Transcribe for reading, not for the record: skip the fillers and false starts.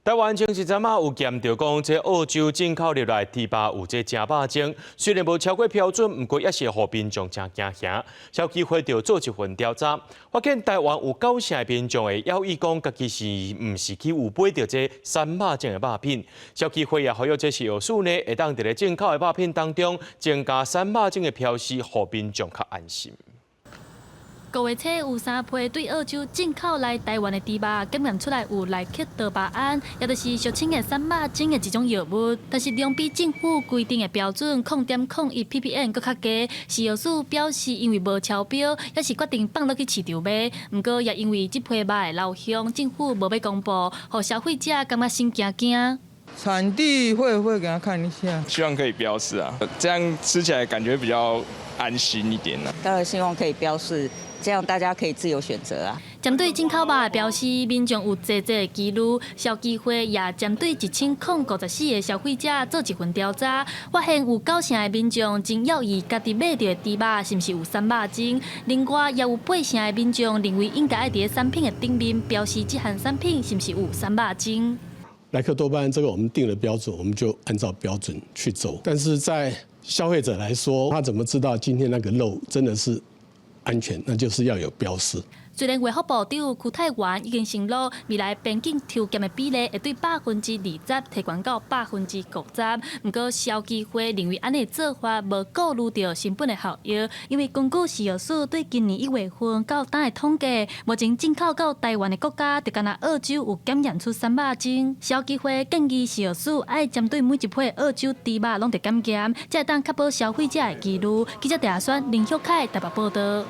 台湾前一阵有检到讲，这澳洲进口入来猪肉有这正肉精，虽然无超过标准，不过也是互民众真惊吓。消基会就做一份调查，发现台湾有9成民众会要意讲，家己是毋是去有买到这3肉精的肉品。消基会也呼吁这些药师呢，会当伫咧进口的肉品当中增加3肉精的标示，互民众较安心。5月初有3批对澳洲进口来台湾的猪肉检验出来有内克多巴胺，也就是俗称的3肉精的一种药物，但是量比政府规定的标准0.01 ppm 更较低。是药师表示，因为无超标，也是决定放落去市场卖。不过也因为这批肉的老乡，政府无要公布，互消费者感觉心惊惊。产地会给他看一下，希望可以标示啊，这样吃起来感觉比较安心一点呢。当然希望可以标示，这样大家可以自由选择啊。针对进口肉的标示，民众有济的记录。消基会也针对1054个消费者做一份调查，发现有9成的民众真要以家己买到的猪肉是毋是有3肉精。另外，也有8成的民众认为应该要伫产品的顶面标示这项产品是毋是有3肉精。莱克多巴胺这个我们定了标准，我们就按照标准去走。但是在消费者来说，他怎么知道今天那个肉真的是安全？那就是要有标示。虽然卫福部长邱泰源已经承诺，未来边境抽检的比例会对20%提悬到50%，不过消基会认为安尼做法无顾虑到成本的效益，因为根据食药署对今年1月份到当的统计，目前进口到台湾的国家，就敢若澳洲有检验出3肉精。消基会建议食药署爱针对每一批澳洲猪肉拢得检验，才会当确保消费者的记录。记者陈亚轩、林秀凯台北报道。